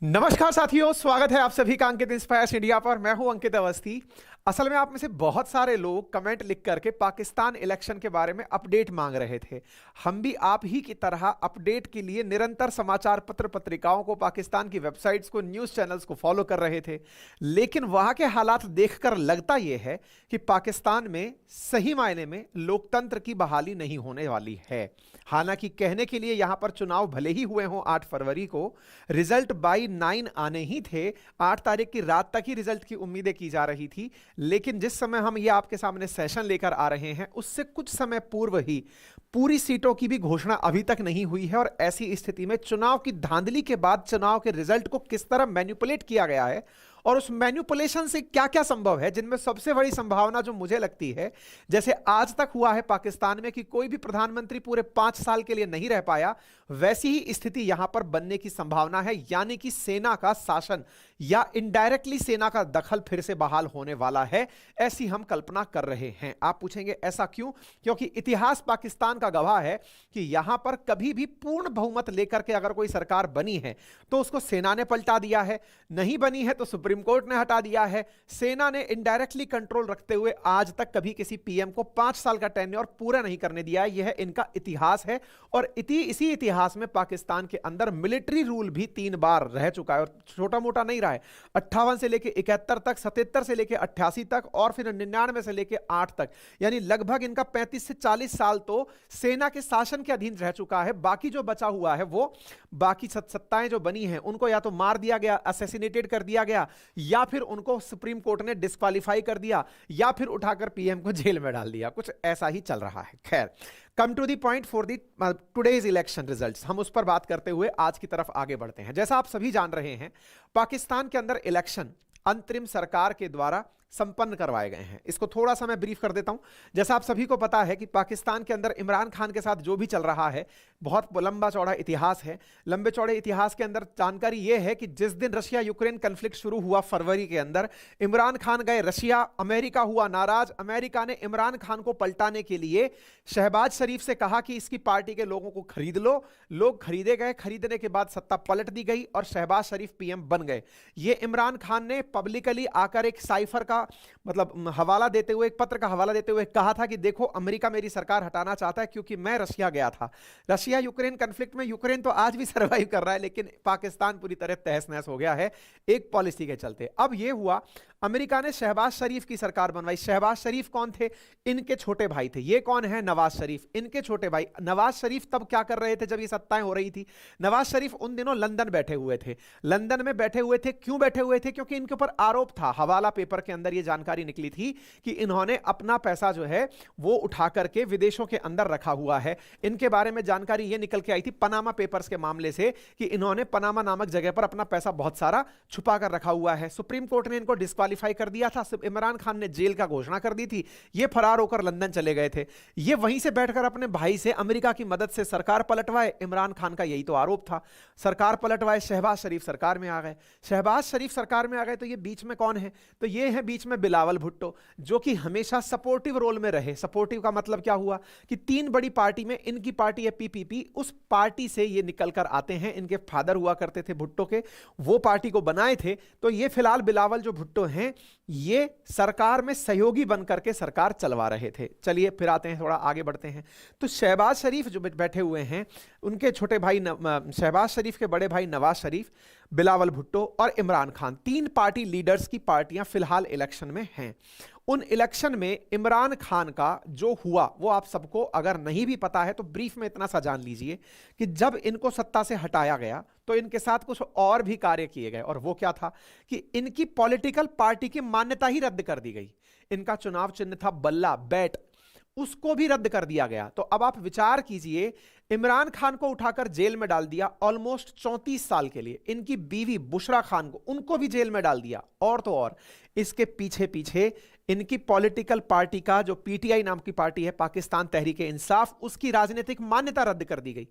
नमस्कार साथियों, स्वागत है आप सभी का अंकित इंस्पायर्स इंडिया पर। मैं हूं अंकित अवस्थी। असल में आप में से बहुत सारे लोग कमेंट लिख करके पाकिस्तान इलेक्शन के बारे में अपडेट मांग रहे थे। हम भी आप ही की तरह अपडेट के लिए निरंतर समाचार पत्र पत्रिकाओं को, पाकिस्तान की वेबसाइट्स को, न्यूज़ चैनल्स को फॉलो कर रहे थे। लेकिन वहां के हालात देखकर लगता यह है कि पाकिस्तान में सही मायने में लोकतंत्र की बहाली नहीं होने वाली है। हालांकि कहने के लिए यहां पर चुनाव भले ही हुए हों 8 फरवरी को, रिजल्ट बाई 9 आने ही थे। 8 तारीख की रात तक ही रिजल्ट की उम्मीदें की जा रही थी। लेकिन जिस समय हम ये आपके सामने सेशन लेकर आ रहे हैं, उससे कुछ समय पूर्व ही पूरी सीटों की भी घोषणा अभी तक नहीं हुई है। और ऐसी स्थिति में चुनाव की धांधली के बाद चुनाव के रिजल्ट को किस तरह मैनिपुलेट किया गया है और उस मैनिपुलेशन से क्या क्या संभव है, जिनमें सबसे बड़ी संभावना जो मुझे लगती है, जैसे आज तक हुआ है पाकिस्तान में कि कोई भी प्रधानमंत्री पूरे 5 साल के लिए नहीं रह पाया, वैसी ही स्थिति यहां पर बनने की संभावना है। यानी कि सेना का शासन या इनडायरेक्टली सेना का दखल फिर से बहाल होने वाला है, ऐसी हम कल्पना कर रहे हैं। आप पूछेंगे ऐसा क्यों? क्योंकि इतिहास पाकिस्तान का गवाह है कि यहां पर कभी भी पूर्ण बहुमत लेकर के अगर कोई सरकार बनी है तो उसको सेना ने पलटा दिया है, नहीं बनी है तो सुप्रीम कोर्ट ने हटा दिया है। सेना ने इनडायरेक्टली कंट्रोल रखते हुए आज तक कभी किसी पीएम को 5 साल का टेन्योर पूरा नहीं करने दिया है। यह इनका इतिहास है। और इसी इतिहास में पाकिस्तान के अंदर मिलिट्री रूल भी 3 बार रह चुका है, और छोटा मोटा नहीं रहा है। 58 से लेके 71 तक, 77 से लेके 88 तक, और फिर 99 से लेके 8 तक, यानी लगभग इनका 35 से 40 साल तो सेना के शासन के अधीन रह चुका है। बाकी जो बचा हुआ है वो बाकी सत्ताएं जो बनी हैं उनको या तो मार दिया गया, असैसिनेटेड कर दिया गया, या फिर उनको सुप्रीम कोर्ट ने डिस्क्वालीफाई कर दिया, या फिर उठाकर पीएम को जेल में डाल दिया। कुछ ऐसा ही चल रहा है। खैर, come to the point for the today's election results, हम उस पर बात करते हुए आज की तरफ आगे बढ़ते हैं। जैसा आप सभी जान रहे हैं, पाकिस्तान के अंदर इलेक्शन अंतरिम सरकार के द्वारा संपन्न करवाए गए हैं। इसको थोड़ा सा मैं ब्रीफ कर देता हूं। जैसा आप सभी को पता है कि पाकिस्तान के अंदर इमरान खान के साथ जो भी चल रहा है, बहुत लंबा चौड़ा इतिहास है। लंबे चौड़े इतिहास के अंदर जानकारी यह है कि जिस दिन रशिया यूक्रेन कन्फ्लिक्ट शुरू हुआ फरवरी के अंदर, इमरान खान गए रशिया, अमेरिका हुआ नाराज। अमेरिका ने इमरान खान को पलटाने के लिए शहबाज शरीफ से कहा कि इसकी पार्टी के लोगों को खरीद लो। लोग खरीदे गए, खरीदने के बाद सत्ता पलट दी गई और शहबाज शरीफ पीएम बन गए। ये इमरान खान ने पब्लिकली आकर एक साइफर का मतलब हवाला देते हुए, एक पत्र का हवाला देते हुए कहा था कि देखो, अमेरिका मेरी सरकार हटाना चाहता है क्योंकि मैं रशिया गया था। रशिया यूक्रेन कन्फ्लिक्ट में यूक्रेन तो आज भी सर्वाइव कर रहा है, लेकिन पाकिस्तान पूरी तरह तहस नहस हो गया है एक पॉलिसी के चलते। अब यह हुआ, अमेरिका ने शहबाज शरीफ की सरकार बनवाई। शहबाज शरीफ कौन थे? इनके छोटे भाई थे। ये कौन है? नवाज शरीफ, इनके छोटे भाई। नवाज शरीफ तब क्या कर रहे थे जब ये सत्ताएं हो रही थी? नवाज शरीफ उन दिनों लंदन बैठे हुए थे। लंदन में बैठे हुए थे, क्यों बैठे हुए थे? क्योंकि इनके ऊपर आरोप था, हवाला पेपर के अंदर ये जानकारी निकली थी कि इन्होंने अपना पैसा जो है वो उठा करके विदेशों के अंदर रखा हुआ है। इनके बारे में जानकारी ये निकल के आई थी पनामा पेपर्स के मामले से कि इन्होंने पनामा नामक जगह पर अपना पैसा बहुत सारा छुपा कर रखा हुआ है। सुप्रीम कोर्ट ने इनको डिस्क्वालीफाई कर दिया था। इमरान खान ने जेल का घोषणा कर दी थी। ये फरार होकर लंदन चले गए थे। ये वहीं से बैठकर अपने भाई से अमेरिका की मदद से सरकार पलटवाए। इमरान खान का यही तो आरोप था, सरकार पलटवाए। शहबाज शरीफ सरकार में आ गए। शहबाज शरीफ सरकार में आ गए तो ये बीच में कौन है? तो ये है बीच में बिलावल भुट्टो, जो कि हमेशा सपोर्टिव रोल में रहे। सपोर्टिव का मतलब क्या हुआ कि 3 बड़ी पार्टी में इनकी पार्टी है पीपीपी, उस पार्टी से ये निकलकर आते हैं। इनके फादर हुआ करते थे भुट्टो के, वो पार्टी को बनाए थे। तो ये फिलहाल बिलावल जो भुट्टो हैं, ये सरकार में सहयोगी बनकर के सरकार चलवा रहे थे। चलिए फिर आते हैं, थोड़ा आगे बढ़ते हैं। तो शहबाज शरीफ जो बैठे हुए हैं, उनके छोटे भाई शहबाज शरीफ के बड़े भाई नवाज शरीफ, बिलावल भुट्टो और इमरान खान, 3 पार्टी लीडर्स की पार्टियां फिलहाल इलेक्शन में हैं। उन इलेक्शन में इमरान खान का जो हुआ वो आप सबको अगर नहीं भी पता है तो ब्रीफ में इतना सा जान लीजिए कि जब इनको सत्ता से हटाया गया तो इनके साथ कुछ और भी कार्य किए गए। और वो क्या था कि इनकी पॉलिटिकल पार्टी की मान्यता ही रद्द कर दी गई। इनका चुनाव चिन्ह था बल्ला, बैट, उसको भी रद्द कर दिया गया। तो अब आप विचार कीजिए, इमरान खान को उठाकर जेल में डाल दिया ऑलमोस्ट 34 साल के लिए। इनकी बीवी बुशरा खान को, उनको भी जेल में डाल दिया। और तो और इसके पीछे पीछे इनकी पॉलिटिकल पार्टी का जो पीटीआई नाम की पार्टी है, पाकिस्तान तहरीक इंसाफ, उसकी राजनीतिक मान्यता रद्द कर दी गई।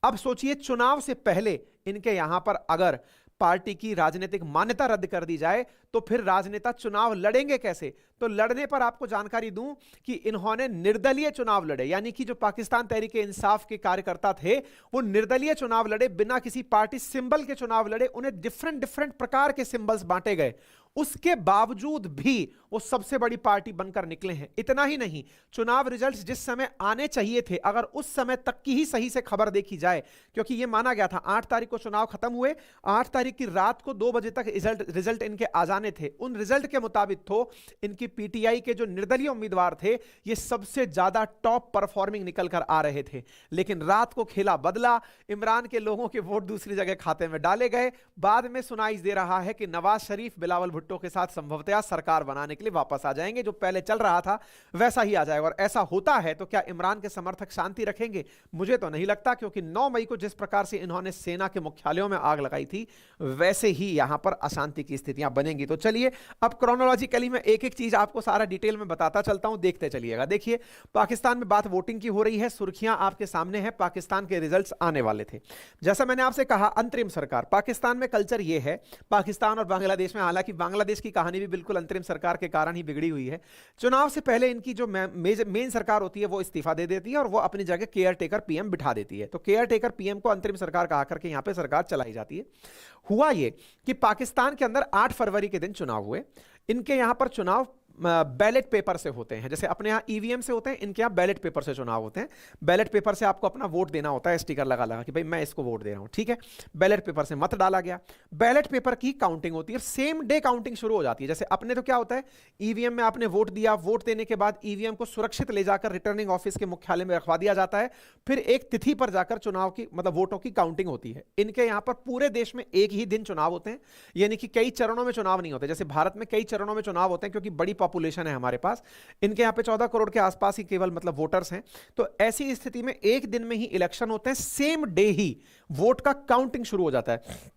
अब सोचिए, चुनाव से पहले इनके यहां पर अगर पार्टी की राजनीतिक मान्यता रद्द कर दी जाए तो फिर राजनेता चुनाव लड़ेंगे कैसे? तो लड़ने पर आपको जानकारी दूं कि इन्होंने निर्दलीय चुनाव लड़े, यानी कि जो पाकिस्तान तहरीक-ए-इंसाफ के कार्यकर्ता थे वो निर्दलीय चुनाव लड़े, बिना किसी पार्टी सिंबल के चुनाव लड़े, उन्हें डिफरेंट डिफरेंट प्रकार के सिंबल्स बांटे गए। उसके बावजूद भी वो सबसे बड़ी पार्टी बनकर निकले हैं। इतना ही नहीं, चुनाव रिजल्ट्स जिस समय आने चाहिए थे, अगर उस समय तक की ही सही से खबर देखी जाए, क्योंकि यह माना गया था 8 तारीख को चुनाव खत्म हुए, 8 तारीख की रात को 2 बजे तक रिजल्ट इनके आ जाने थे। उन रिजल्ट के मुताबिक तो इनकी पीटीआई के जो निर्दलीय उम्मीदवार थे ये सबसे ज्यादा टॉप परफॉर्मिंग निकल कर आ रहे थे। लेकिन रात को खेला बदला, इमरान के लोगों के वोट दूसरी जगह खाते में डाले गए। बाद में सुनाई दे रहा है कि नवाज शरीफ बिलावल भुट्टो के साथ संभवतः सरकार बनाने के लिए वापस आ जाएंगे, जो पहले चल रहा था वैसा ही आ जाएगा। और ऐसा होता है तो क्या इमरान के समर्थक शांति रखेंगे? मुझे तो नहीं लगता, क्योंकि 9 मई को जिस प्रकार से इन्होंने सेना के मुख्यालयों में आग लगाई थी वैसे ही यहां पर अशांति की स्थितियां बनेंगी। तो चलिए अब क्रोनोलॉजिकली मैं एक एक चीज आपको सारा डिटेल में बताता चलता हूं, देखते चलिएगा। देखिए, पाकिस्तान में बात वोटिंग की हो रही है, सुर्खियां आपके सामने है, पाकिस्तान के रिजल्ट्स आने वाले थे। जैसा मैंने आपसे कहा, अंतरिम सरकार। पाकिस्तान में कल्चर यह है, पाकिस्तान और बांग्लादेश में, हालांकि बांग्लादेश की कहानी भी बिल्कुल अंतरिम सरकार के कारण ही बिगड़ी हुई है। चुनाव से पहले इनकी जो मेन सरकार होती है वो इस्तीफा दे देती है और वो अपनी जगह केयर टेकर पीएम बिठा देती है। तो केयर टेकर पीएम को अंतरिम सरकार कहा करके यहां पे सरकार चलाई जाती है। हुआ ये कि पाकिस्तान के अंदर 8 फरवरी के दिन चुनाव हुए। इनके यहां पर चुनाव बैलेट पेपर से होते हैं, जैसे अपने यहाँ ईवीएम से होते हैं, इनके यहाँ बैलेट पेपर से चुनाव होते हैं। बैलेट पेपर से आपको अपना वोट देना होता है, स्टिकर लगा लगा कि भाई मैं इसको वोट दे रहा हूं, ठीक है। बैलेट पेपर से मत डाला गया, बैलेट पेपर की काउंटिंग होती है, सेम डे काउंटिंग शुरू हो जाती है। जैसे अपने तो क्या होता है, ईवीएम में आपने वोट दिया, वोट देने के बाद ईवीएम को सुरक्षित ले जाकर रिटर्निंग ऑफिस के मुख्यालय में रखवा दिया जाता है, फिर एक तिथि पर जाकर चुनाव की मतलब वोटों की काउंटिंग होती है। इनके यहाँ पर पूरे देश में एक ही दिन चुनाव होते हैं, यानी कि कई चरणों में चुनाव नहीं होते। जैसे भारत में कई चरणों में चुनाव होते हैं क्योंकि बड़ी पॉपुलेशन है हमारे पास, इनके यहाँ पे 14 करोड़ के आसपास ही केवल मतलब वोटर्स हैं। तो ऐसी स्थिति में एक दिन में ही इलेक्शन होते हैं, सेम डे ही वोट का काउंटिंग शुरू हो जाता है।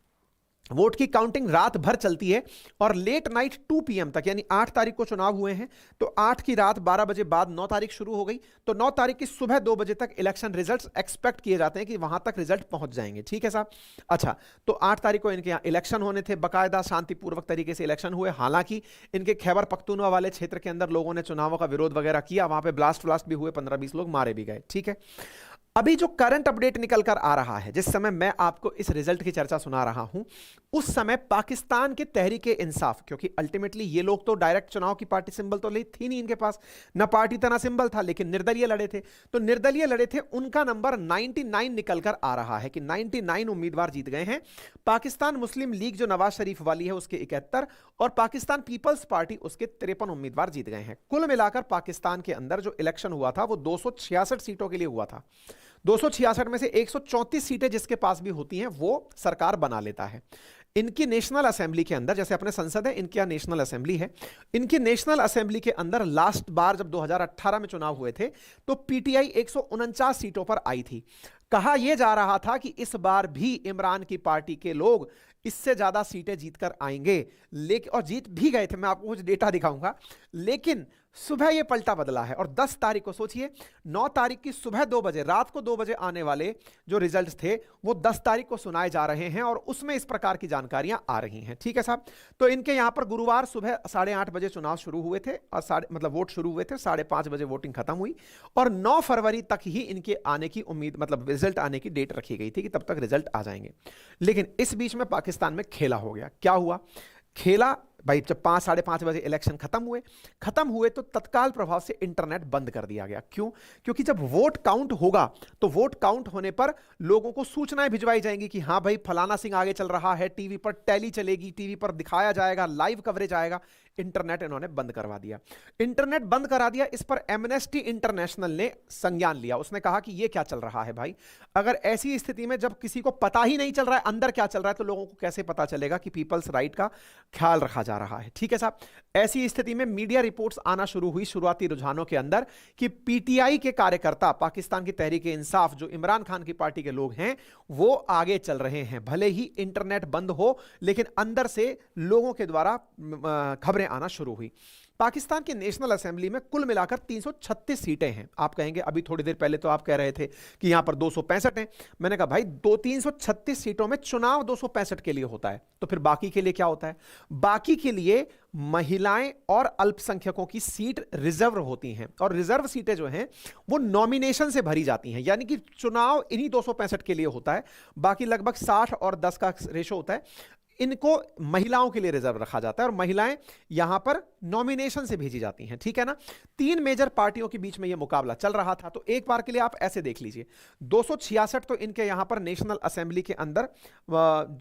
वोट की काउंटिंग रात भर चलती है और लेट नाइट 2 PM तक, यानी 8 तारीख को चुनाव हुए हैं तो 8 की रात 12 बजे बाद 9 तारीख शुरू हो गई, तो 9 तारीख की सुबह 2 बजे तक इलेक्शन रिजल्ट्स एक्सपेक्ट किए जाते हैं कि वहां तक रिजल्ट पहुंच जाएंगे, ठीक है साहब। अच्छा, तो 8 तारीख को इनके यहाँ इलेक्शन होने थे, बाकायदा शांतिपूर्वक तरीके से इलेक्शन हुए। हालांकि इनके खैबर पख्तूनवा वाले क्षेत्र के अंदर लोगों ने चुनावों का विरोध वगैरह किया, वहां पर ब्लास्ट व्लास्ट भी हुए, 15-20 लोग मारे भी गए, ठीक है। अभी जो करंट अपडेट निकल कर आ रहा है, जिस समय मैं आपको इस रिजल्ट की चर्चा सुना रहा हूं, उस समय पाकिस्तान के तहरीक-ए-इंसाफ, क्योंकि अल्टीमेटली ये लोग तो डायरेक्ट चुनाव की पार्टी सिंबल तो थी नहीं इनके पास, ना पार्टी था ना सिंबल था, लेकिन निर्दलीय लड़े थे। तो निर्दलीय लड़े थे, उनका नंबर 99 निकल कर आ रहा है कि 99 उम्मीदवार जीत गए हैं। पाकिस्तान मुस्लिम लीग जो नवाज शरीफ वाली है उसके 71 और पाकिस्तान पीपल्स पार्टी उसके 53 उम्मीदवार जीत गए हैं। कुल मिलाकर पाकिस्तान के अंदर जो इलेक्शन हुआ था वो 266 सीटों के लिए हुआ था। 266 में से 134 सीटें जिसके पास भी होती हैं वो सरकार बना लेता है। इनकी नेशनल असेंबली के अंदर, जैसे अपने संसद है, इनकी नेशनल असेंबली है, इनकी नेशनल असेंबली के अंदर लास्ट बार जब 2018 में चुनाव हुए थे तो पीटीआई 149 सीटों पर आई थी। कहा यह जा रहा था कि इस बार भी इमरान की पार्टी के लोग इससे ज्यादा सीटें जीतकर आएंगे, लेकिन और जीत भी गए थे। मैं आपको कुछ डेटा दिखाऊंगा, लेकिन सुबह ये पलटा बदला है और 10 तारीख को सोचिए, 9 तारीख की सुबह 2 बजे, रात को 2 बजे आने वाले जो रिजल्ट्स थे वो 10 तारीख को सुनाए जा रहे हैं और उसमें इस प्रकार की जानकारियां आ रही हैं, ठीक है साहब। तो इनके यहां पर गुरुवार सुबह 8:30 बजे चुनाव शुरू हुए थे और वोट शुरू हुए थे, 5:30 बजे वोटिंग खत्म हुई और 9 फरवरी तक ही इनके आने की उम्मीद, मतलब रिजल्ट आने की डेट रखी गई थी कि तब तक रिजल्ट आ जाएंगे। लेकिन इस बीच में पाकिस्तान में खेला हो गया। क्या हुआ? खेला भाई, जब 5-5:30 बजे इलेक्शन खत्म हुए तो तत्काल प्रभाव से इंटरनेट बंद कर दिया गया। क्यों? क्योंकि जब वोट काउंट होगा तो वोट काउंट होने पर लोगों को सूचनाएं भिजवाई जाएंगी कि हां भाई फलाना सिंह आगे चल रहा है, टीवी पर टैली चलेगी, टीवी पर दिखाया जाएगा, लाइव कवरेज आएगा। इंटरनेट इन्होंने बंद करवा दिया। इंटरनेट बंद करा दिया, इस पर एमनेस्टी इंटरनेशनल ने संज्ञान लिया। उसने कहा कि यह क्या चल रहा है भाई, अगर ऐसी स्थिति में जब किसी को पता ही नहीं चल रहा है अंदर क्या चल रहा है तो लोगों को कैसे पता चलेगा कि पीपल्स राइट का ख्याल रखा जा रहा है, ठीक है साहब। ऐसी स्थिति में मीडिया रिपोर्ट्स आना शुरू हुई शुरुआती रुझानों के अंदर कि पीटीआई के कार्यकर्ता, पाकिस्तान की तहरीक-ए-इंसाफ जो इमरान खान की पार्टी के लोग हैं, वो आगे चल रहे हैं। भले ही इंटरनेट बंद हो लेकिन अंदर से लोगों के द्वारा खबरें आना शुरू हुई। पाकिस्तान की नेशनल असेंबली में कुल मिलाकर 336 सीटें हैं। आप कहेंगे अभी थोड़ी देर पहले तो आप कह रहे थे कि यहां पर 265 हैं। मैंने कहा भाई 336 सीटों में चुनाव 265 के लिए होता है, तो फिर बाकी के लिए क्या होता है? बाकी के लिए महिलाएं और अल्पसंख्यकों की सीट रिजर्व होती हैं, और रिजर्व सीटें जो हैं वो नॉमिनेशन से भरी जाती हैं, यानी कि चुनाव इन्हीं 265 के लिए होता है। बाकी लगभग 60 और 10 का रेशो होता है, इनको महिलाओं के लिए रिजर्व रखा जाता है, और महिलाएं यहां पर नॉमिनेशन से भेजी जाती हैं, ठीक है ना। 3 मेजर पार्टियों के बीच में यह मुकाबला चल रहा था। तो एक बार के लिए आप ऐसे देख लीजिए, 266 तो इनके यहां पर नेशनल असेंबली के अंदर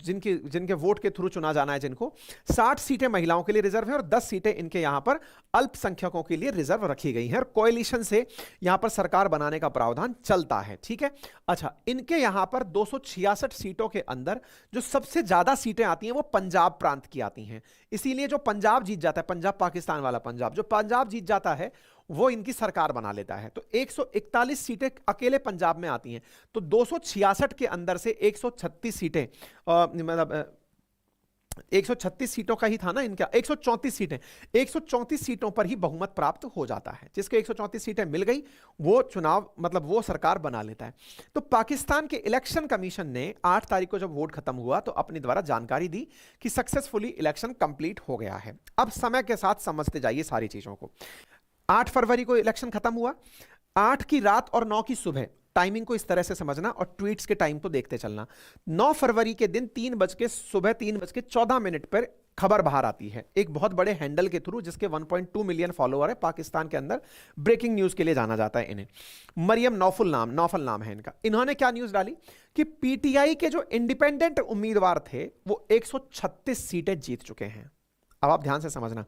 जिनके वोट के थ्रू चुना जाना है जिनको, 60 सीटें महिलाओं के लिए रिजर्व है और 10 सीटें इनके यहां पर अल्पसंख्यकों के लिए रिजर्व रखी गई हैं, और कोएलिशन से यहां पर सरकार बनाने का प्रावधान चलता है, ठीक है। अच्छा, इनके यहां पर 266 सीटों के अंदर जो सबसे ज्यादा सीटें आती हैं वो पंजाब प्रांत की आती हैं। इसीलिए जो पंजाब जीत जाता है, पंजाब पाकिस्तान वाला पंजाब, जो पंजाब जीत जाता है वो इनकी सरकार बना लेता है। तो 141 सीटें अकेले पंजाब में आती हैं। तो 266 के अंदर से 136 सीटें, मतलब 136 सीटों का ही था ना इनका, 134 सीटें, 134 सीटों पर ही बहुमत प्राप्त हो जाता है। जिसके 134 सीटें मिल गई वो चुनाव, मतलब वो सरकार बना लेता है। तो पाकिस्तान के इलेक्शन कमीशन ने 8 तारीख को जब वोट खत्म हुआ तो अपने द्वारा जानकारी दी कि सक्सेसफुली इलेक्शन कंप्लीट हो गया है। अब समय के साथ समझते जाइए सारी चीजों को। 8 फरवरी को इलेक्शन खत्म हुआ, 8 की रात और 9 की सुबह, टाइमिंग को इस तरह से समझना और ट्वीट्स के टाइम को देखते चलना। 9 फरवरी के दिन सुबह 3:14 पर खबर बाहर आती है एक बहुत बड़े हैंडल के थ्रू, जिसके 1.2 मिलियन फॉलोअर है पाकिस्तान के अंदर। ब्रेकिंग न्यूज के लिए जाना जाता है इन्हें। मरियम नौफल नाम है इनका। इन्होंने क्या न्यूज डाली कि पीटीआई के जो इंडिपेंडेंट उम्मीदवार थे वो 136 सीटें जीत चुके हैं। अब आप ध्यान से समझना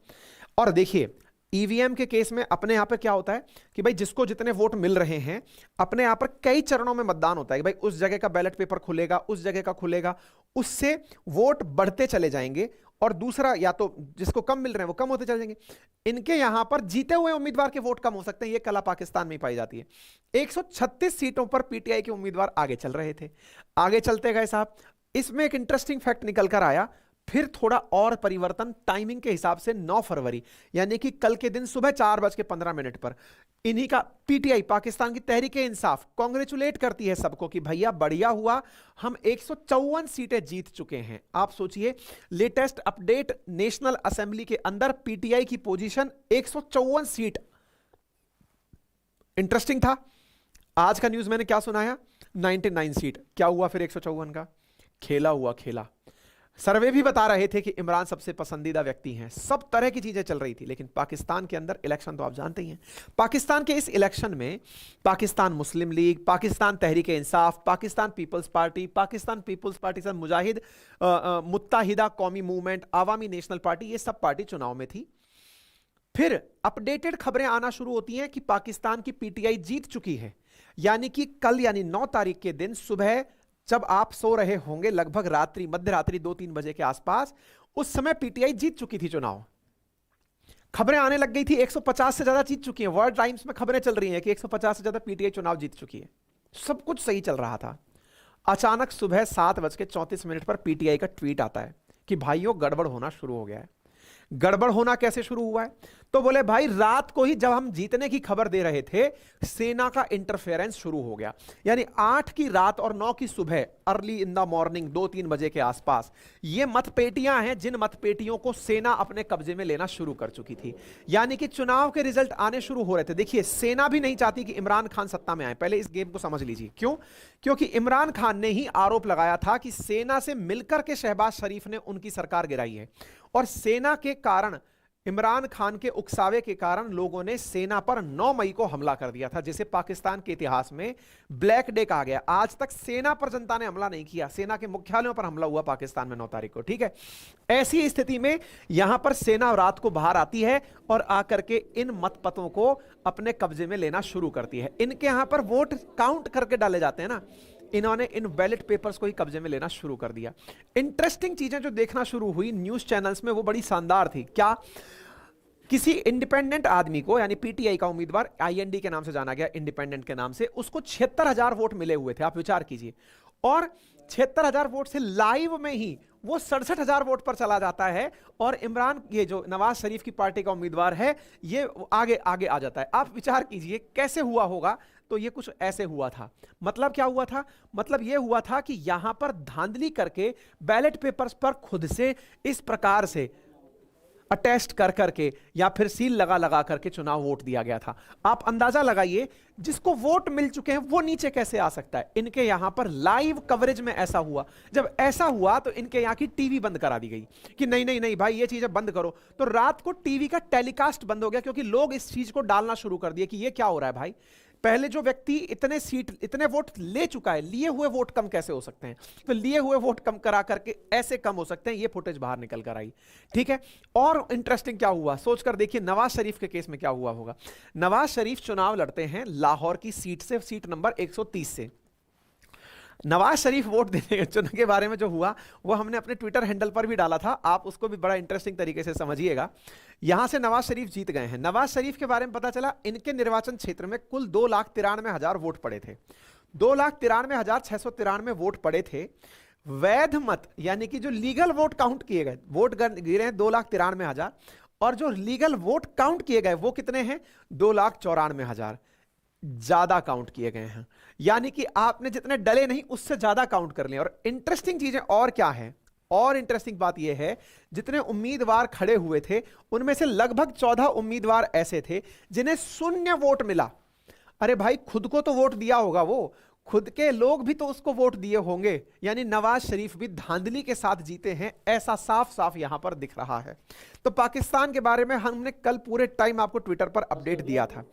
और देखिए, ईवीएम के केस में अपने यहां पर क्या होता है कि भाई जिसको जितने वोट मिल रहे हैं, अपने यहां पर कई चरणों में मतदान होता है कि भाई उस जगह का बैलेट पेपर खुलेगा, उस जगह का खुलेगा, उससे वोट बढ़ते चले जाएंगे, और दूसरा या तो जिसको कम मिल रहे हैं वो कम होते चले जाएंगे। इनके यहां पर जीते हुए उम्मीदवार के वोट कम हो सकते हैं, ये कला पाकिस्तान में पाई जाती है। 136 सीटों पर पीटीआई के उम्मीदवार आगे चल रहे थे, आगे चलते गए साहब। इसमें एक इंटरेस्टिंग फैक्ट निकल कर आया, फिर थोड़ा और परिवर्तन टाइमिंग के हिसाब से 9 फरवरी यानी कि कल के दिन सुबह 4:15 पर इन्हीं का पीटीआई, पाकिस्तान की तहरीके इंसाफ, कांग्रेचुलेट करती है सबको कि भैया बढ़िया हुआ, हम 154 सीटें जीत चुके हैं। आप सोचिए, लेटेस्ट अपडेट, नेशनल असेंबली के अंदर पीटीआई की पोजीशन 154 सीट। इंटरेस्टिंग था। आज का न्यूज मैंने क्या सुनाया, 99 सीट। क्या हुआ फिर 154 का? खेला हुआ खेला। सर्वे भी बता रहे थे कि इमरान सबसे पसंदीदा व्यक्ति हैं, सब तरह की चीजें चल रही थी। लेकिन पाकिस्तान के अंदर इलेक्शन तो आप जानते ही हैं। पाकिस्तान के इस इलेक्शन में पाकिस्तान मुस्लिम league, Pakistan Tehreek Insaf, Pakistan peoples party से मुजाहिद मुत्ताहिदा कौमी मूवमेंट, आवामी नेशनल पार्टी, ये सब पार्टी चुनाव में थी। फिर अपडेटेड खबरें आना शुरू होती हैं कि पाकिस्तान की पीटीआई जीत चुकी है। यानी कि कल, यानी 9 तारीख के दिन सुबह जब आप सो रहे होंगे, लगभग मध्य रात्रि 2-3 बजे के आसपास, उस समय पीटीआई जीत चुकी थी चुनाव। खबरें आने लग गई थी 150 से ज्यादा जीत चुकी है। वर्ल्ड टाइम्स में खबरें चल रही हैं कि 150 से ज्यादा पीटीआई चुनाव जीत चुकी है। सब कुछ सही चल रहा था। अचानक सुबह 7:34 पर पीटीआई का ट्वीट आता है कि भाइयों गड़बड़ होना शुरू हो गया है। गड़बड़ होना कैसे शुरू हुआ है? तो बोले भाई रात को ही जब हम जीतने की खबर दे रहे थे, सेना का इंटरफेरेंस शुरू हो गया। यानी 8 की रात और 9 की सुबह, अर्ली इन द मॉर्निंग 2-3 बजे के आसपास, ये मतपेटियां हैं जिन मतपेटियों को सेना अपने कब्जे में लेना शुरू कर चुकी थी। यानी कि चुनाव के रिजल्ट आने शुरू हो रहे थे। देखिए, सेना भी नहीं चाहती कि इमरान खान सत्ता में आए। पहले इस गेम को समझ लीजिए। क्यों? क्योंकि इमरान खान ने ही आरोप लगाया था कि सेना से मिलकर के शहबाज शरीफ ने उनकी सरकार गिराई है, और सेना के कारण, इमरान खान के उकसावे के कारण लोगों ने सेना पर 9 मई को हमला कर दिया था, जिसे पाकिस्तान के इतिहास में ब्लैक डे कहा गया। आज तक सेना पर जनता ने हमला नहीं किया, सेना के मुख्यालयों पर हमला हुआ पाकिस्तान में 9 तारीख को, ठीक है। ऐसी स्थिति में यहां पर सेना रात को बाहर आती है और आकर के इन मतपतों को अपने कब्जे में लेना शुरू करती है। इनके यहां पर वोट काउंट करके डाले जाते हैं ना, इन्होंने इन बैलेट पेपर्स को ही कब्जे में लेना शुरू कर दिया। इंटरेस्टिंग चीजें जो देखना शुरू हुई न्यूज चैनल्स में, वो बड़ी शानदार थी। क्या? किसी इंडिपेंडेंट आदमी को, यानी पीटीआई का उम्मीदवार, आईएनडी के नाम से जाना गया, इंडिपेंडेंट के नाम से, उसको 76,000 वोट मिले हुए थे। आप विचार कीजिए। और 76,000 वोट से लाइव में ही वो 67,000 वोट पर चला जाता है और इमरान, ये जो नवाज शरीफ की पार्टी का उम्मीदवार है, ये आगे आगे आ जाता है। आप विचार कीजिए कैसे हुआ होगा। तो ये कुछ ऐसे हुआ था। मतलब क्या हुआ था? मतलब ये हुआ था कि यहां पर धांधली करके बैलेट पेपर्स पर खुद से इस प्रकार से अटेस्ट कर करके या फिर सील लगा लगा करके चुनाव वोट दिया गया था। आप अंदाजा लगाइए, जिसको वोट मिल चुके हैं वो नीचे कैसे आ सकता है। इनके यहां पर लाइव कवरेज में ऐसा हुआ। जब ऐसा हुआ तो इनके यहां की टीवी बंद करा दी गई कि नहीं नहीं नहीं भाई, ये चीजें बंद करो। तो रात को टीवी का टेलीकास्ट बंद हो गया, क्योंकि लोग इस चीज को डालना शुरू कर दिए कि ये क्या हो रहा है भाई। पहले जो व्यक्ति इतने वोट ले चुका है, लिए हुए वोट कम कैसे हो सकते हैं? तो लिए हुए वोट कम करा करके ऐसे कम हो सकते हैं। ये फुटेज बाहर निकल कर आई। ठीक है, और इंटरेस्टिंग क्या हुआ सोचकर देखिए, नवाज शरीफ के केस में क्या हुआ होगा। नवाज शरीफ चुनाव लड़ते हैं लाहौर की सीट से, सीट नंबर 130 से। नवाज शरीफ वोट देने चुनाव के बारे में जो हुआ वो हमने अपने ट्विटर हैंडल पर भी डाला था, आप उसको भी बड़ा इंटरेस्टिंग तरीके से समझिएगा। यहां से नवाज शरीफ जीत गए हैं। नवाज शरीफ के बारे में पता चला, इनके निर्वाचन क्षेत्र में कुल 2,93,000 वोट पड़े थे। 2,93,693 वोट पड़े थे। वैध मत यानी कि जो लीगल वोट काउंट किए गए, वोट गिरे हैं 2,93,000, और जो लीगल वोट काउंट किए गए वो कितने हैं? 2,94,000 ज्यादा काउंट किए गए हैं। यानी कि आपने जितने डले नहीं उससे ज्यादा काउंट कर लिए। और इंटरेस्टिंग चीजें और क्या है, और इंटरेस्टिंग बात यह है, जितने उम्मीदवार खड़े हुए थे उनमें से लगभग 14 उम्मीदवार ऐसे थे जिन्हें शून्य वोट मिला। अरे भाई, खुद को तो वोट दिया होगा, वो खुद के लोग भी तो उसको वोट दिए होंगे। यानी नवाज शरीफ भी धांधली के साथ जीते हैं, ऐसा साफ साफ यहां पर दिख रहा है। तो पाकिस्तान के बारे में हमने कल पूरे टाइम आपको ट्विटर पर अपडेट दिया था।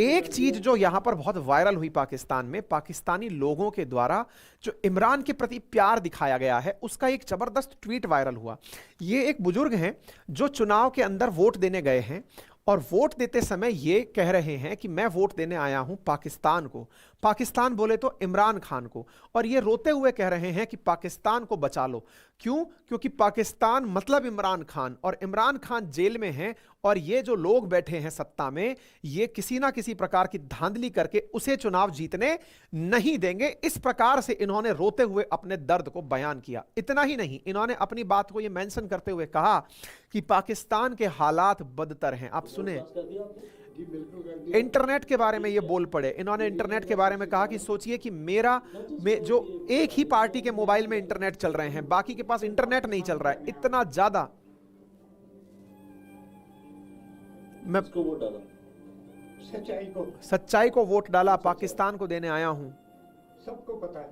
एक चीज जो यहां पर बहुत वायरल हुई पाकिस्तान में, पाकिस्तानी लोगों के द्वारा जो इमरान के प्रति प्यार दिखाया गया है, उसका एक जबरदस्त ट्वीट वायरल हुआ। ये एक बुजुर्ग हैं जो चुनाव के अंदर वोट देने गए हैं और वोट देते समय ये कह रहे हैं कि मैं वोट देने आया हूं पाकिस्तान को। पाकिस्तान बोले तो इमरान खान को। और ये रोते हुए कह रहे हैं कि पाकिस्तान को बचा लो। क्यों? क्योंकि पाकिस्तान मतलब इमरान खान, और इमरान खान जेल में हैं, और ये जो लोग बैठे हैं सत्ता में, ये किसी ना किसी प्रकार की धांधली करके उसे चुनाव जीतने नहीं देंगे। इस प्रकार से इन्होंने रोते हुए अपने दर्द को बयान किया। इतना ही नहीं, इन्होंने अपनी बात को ये मेंशन करते हुए कहा कि पाकिस्तान के हालात बदतर हैं। आप सुने, इंटरनेट के बारे में ये बोल पड़े। इन्होंने इंटरनेट के बारे में कहा कि सोचिए कि जो एक ही पार्टी के मोबाइल में इंटरनेट चल रहे हैं, बाकी के पास इंटरनेट नहीं चल रहा है, इतना ज्यादा। मैं वोट डाला, सच्चाई को वोट डाला, पाकिस्तान को देने आया हूं। सबको पता है,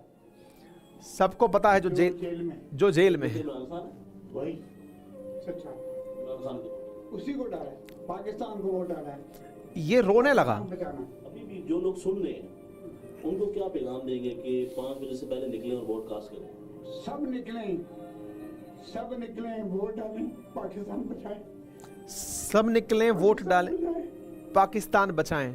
सबको पता है जो जेल में है, वही सच्चाई, उसी को डाला है, पाकिस्तान को वोट डाला है। ये रोने लगा। अभी भी जो लोग सुन रहे हैं उनको क्या पैगाम देंगे कि 5 बजे से पहले निकले और वोट कास्ट करें? सब निकलें वोट डालें, पाकिस्तान बचाएं। सब निकलें वोट डालें, पाकिस्तान बचाएं।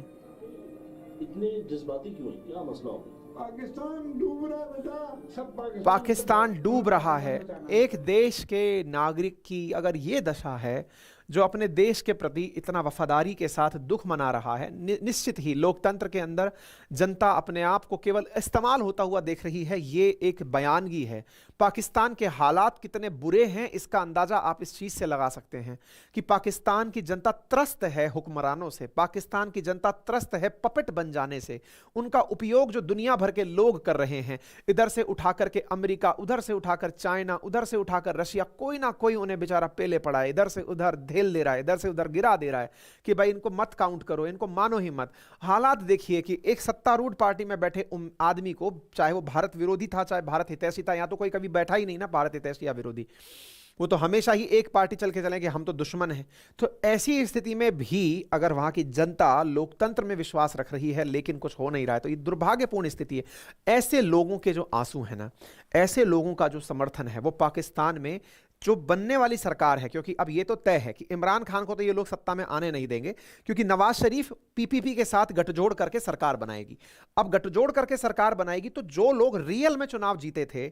इतने जज्बाती क्यों है? क्या मसला हो? पाकिस्तान डूब रहा है बेटा, सब पाकिस्तान डूब रहा है। एक देश के नागरिक की अगर ये दशा है, जो अपने देश के प्रति इतना वफादारी के साथ दुख मना रहा है, निश्चित ही लोकतंत्र के अंदर जनता अपने आप को केवल इस्तेमाल होता हुआ देख रही है। ये एक बयानगी है। पाकिस्तान के हालात कितने बुरे हैं इसका अंदाजा आप इस चीज से लगा सकते हैं कि पाकिस्तान की जनता त्रस्त है हुक्मरानों से, पाकिस्तान की जनता त्रस्त है पपेट बन जाने से। उनका उपयोग जो दुनिया भर के लोग कर रहे हैं, इधर से उठाकर के अमेरिका, उधर से उठाकर चाइना, उधर से उठाकर रशिया, कोई ना कोई उन्हें बेचारा पेले पड़ा है, इधर से उधर ढेल दे रहा है, इधर से उधर गिरा दे रहा है कि भाई इनको मत काउंट करो, इनको मानो ही मत। हालात देखिए कि एक सत्तारूढ़ पार्टी में बैठे आदमी को, चाहे वो भारत विरोधी था चाहे भारत हितैषी था, या तो कोई कभी बैठा ही नहीं ना भारत हितैषी या विरोधी, वो तो हमेशा ही एक पार्टी चल के चले कि हम तो दुश्मन हैं। तो ऐसी स्थिति में भी अगर वहां की जनता लोकतंत्र में विश्वास रख रही है लेकिन कुछ हो नहीं रहा है, तो ये दुर्भाग्यपूर्ण स्थिति है। ऐसे लोगों के जो आंसू है ना, ऐसे लोगों का जो समर्थन है, वो पाकिस्तान में जो बनने वाली सरकार है, क्योंकि अब ये तो तय है कि इमरान खान को तो ये लोग सत्ता में आने नहीं देंगे, क्योंकि नवाज शरीफ पीपीपी के साथ गठजोड़ करके सरकार बनाएगी। अब गठजोड़ करके सरकार बनाएगी तो जो लोग रियल में चुनाव जीते थे,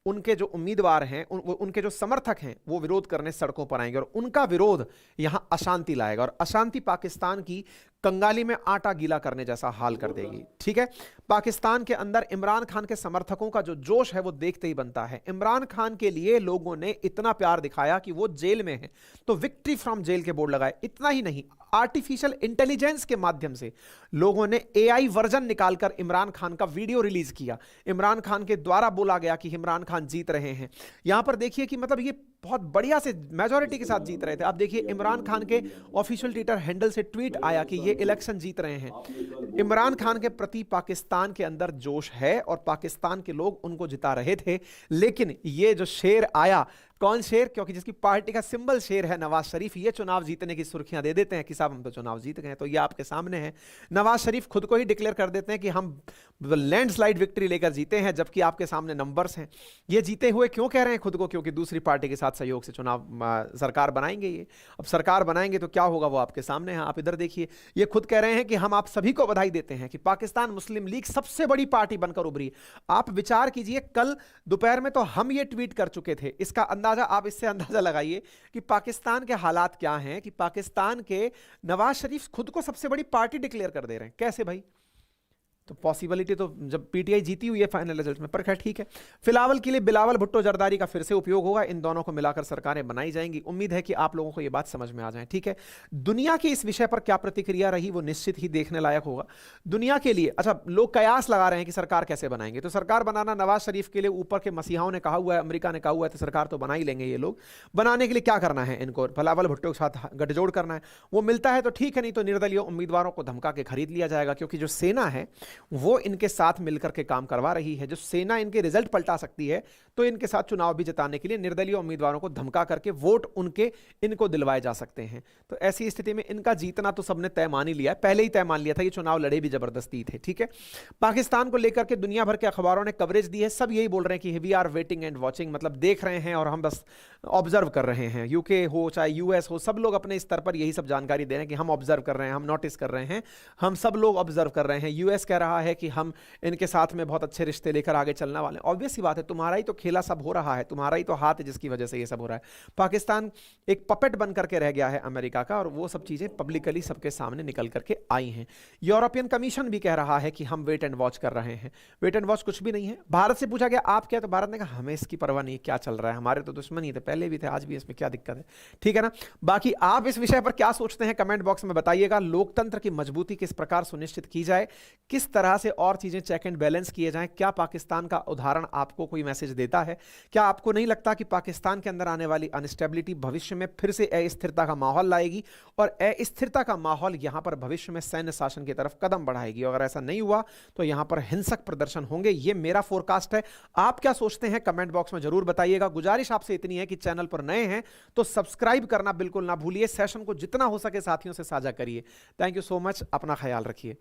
उनके जो उम्मीदवार हैं, उनके जो समर्थक हैं, वो विरोध करने सड़कों पर आएंगे, और उनका विरोध यहां अशांति लाएगा, और अशांति पाकिस्तान की कंगाली में आटा गीला करने जैसा हाल कर देगी। ठीक है, पाकिस्तान के अंदर इमरान खान के समर्थकों का जो जोश है वो देखते ही बनता है। इमरान खान के लिए लोगों ने इतना प्यार दिखाया कि वो जेल में है तो विक्ट्री फ्रॉम जेल के बोर्ड लगाए। इतना ही नहीं, आर्टिफिशियल इंटेलिजेंस के माध्यम से लोगों ने एआई वर्जन निकालकर इमरान खान का वीडियो रिलीज किया। इमरान खान के द्वारा बोला गया कि इमरान खान जीत रहे हैं। यहां पर देखिए कि मतलब ये बहुत बढ़िया से मेजॉरिटी के साथ जीत रहे थे। आप देखिए इमरान खान के ऑफिशियल ट्विटर हैंडल से ट्वीट आया कि ये इलेक्शन जीत रहे हैं। इमरान खान के प्रति पाकिस्तान के अंदर जोश है और पाकिस्तान के लोग उनको जिता रहे थे। लेकिन ये जो शेर आया, कौन शेर? क्योंकि जिसकी पार्टी का सिंबल शेर है नवाज शरीफ, ये चुनाव जीतने की सुर्खियां दे देते हैं कि साहब हम तो चुनाव जीत गए। तो ये आपके सामने है, नवाज शरीफ खुद को ही डिक्लेयर कर देते हैं कि हम लैंडस्लाइड विक्ट्री लेकर जीते हैं, जबकि आपके सामने नंबर्स हैं। ये जीते हुए क्यों कह रहे हैं खुद को? क्योंकि दूसरी पार्टी के साथ सहयोग से चुनाव सरकार बनाएंगे। ये अब सरकार बनाएंगे तो क्या होगा वो आपके सामने है। आप इधर देखिए, ये खुद कह रहे हैं कि हम आप सभी को बधाई देते हैं कि पाकिस्तान मुस्लिम लीग सबसे बड़ी पार्टी बनकर उभरी। आप विचार कीजिए, कल दोपहर में तो हम ये ट्वीट कर चुके थे। इसका अंदाजा आप इससे अंदाजा लगाइए कि पाकिस्तान के हालात क्या हैं, कि पाकिस्तान के नवाज शरीफ खुद को सबसे बड़ी पार्टी डिक्लेयर कर दे रहे हैं। कैसे भाई? तो पॉसिबिलिटी तो जब पीटीआई जीती हुई है फाइनल रिजल्ट में, पर खैर ठीक है। फिलहाल के लिए बिलावल भुट्टो जरदारी का फिर से उपयोग होगा। इन दोनों को मिलाकर सरकारें बनाई जाएंगी। उम्मीद है कि आप लोगों को यह बात समझ में आ जाए। ठीक है, दुनिया की इस विषय पर क्या प्रतिक्रिया रही वो निश्चित ही देखने लायक होगा। दुनिया के लिए अच्छा, लोग कयास लगा रहे हैं कि सरकार कैसे बनाएंगे। तो सरकार बनाना नवाज शरीफ के लिए ऊपर के मसीहाओं ने कहा हुआ है, अमेरिका ने कहा हुआ है, तो सरकार तो बना ही लेंगे ये लोग। बनाने के लिए क्या करना है? इनको बिलावल भुट्टो के साथ गठजोड़ करना है। वो मिलता है तो ठीक है, नहीं तो निर्दलीय उम्मीदवारों को धमका के खरीद लिया जाएगा। क्योंकि जो सेना है वो इनके साथ मिलकर के काम करवा रही है। जो सेना इनके रिजल्ट पलटा सकती है तो इनके साथ चुनाव भी जिताने के लिए निर्दलीय उम्मीदवारों को धमका करके वोट उनके इनको दिलवाए जा सकते हैं। तो ऐसी स्थिति में इनका जीतना तो सबने तय मान ही लिया है, पहले ही तय मान लिया था। ये चुनाव लड़े भी जबरदस्ती थे। ठीक है, पाकिस्तान को लेकर के दुनिया भर के अखबारों ने कवरेज दी है। सब यही बोल रहे हैं कि we are waiting and watching, मतलब देख रहे हैं और हम बस ऑब्जर्व कर रहे हैं। यूके हो चाहे यूएस हो, सब लोग अपने स्तर पर यही सब जानकारी दे रहे हैं कि हम ऑब्जर्व कर रहे हैं, हम नोटिस कर रहे हैं, हम सब लोग ऑब्जर्व कर रहे हैं। यूएस कह रहा है कि हम इनके साथ में बहुत अच्छे रिश्ते लेकर आगे चलने वाले। ऑब्वियस सी बात है, तुम्हारा ही तो खेला सब हो रहा है, तुम्हारा ही तो हाथ है जिसकी वजह से ये सब हो रहा है। पाकिस्तान एक पपेट बन करके रह गया है अमेरिका का, और वो सब चीजें पब्लिकली सबके सामने निकल करके आई हैं। यूरोपियन कमीशन भी कह रहा है कि हम वेट एंड वॉच कर रहे हैं। वेट एंड वॉच कुछ भी नहीं है। भारत से पूछा गया आप क्या, तो भारत ने कहा हमें इसकी परवाह नहीं, क्या चल रहा है, हमारे तो दुश्मन ही थे, पहले भी थे, आज भी, इसमें क्या दिक्कत है। ठीक है ना। बाकी आप इस विषय पर क्या सोचते हैं कमेंट बॉक्स में बताइएगा। लोकतंत्र की मजबूती किस प्रकार सुनिश्चित की जाए, किस तरह से और चीजें चेक एंड बैलेंस किए जाएं। क्या पाकिस्तान का उदाहरण आपको कोई मैसेज देता है? क्या आपको नहीं लगता कि पाकिस्तान के अंदर आने वाली अनस्टेबिलिटी भविष्य में फिर से अस्थिरता का माहौल लाएगी, और अस्थिरता का माहौल यहां पर भविष्य में सैन्य शासन की तरफ कदम बढ़ाएगी? अगर ऐसा नहीं हुआ तो यहां पर हिंसक प्रदर्शन होंगे। यह मेरा फोरकास्ट है। आप क्या सोचते हैं कमेंट बॉक्स में जरूर बताइएगा। गुजारिश आपसे इतनी है कि चैनल पर नए हैं तो सब्सक्राइब करना बिल्कुल ना भूलिए। सेशन को जितना हो सके साथियों से साझा करिए। Thank you so much. अपना ख्याल रखिए।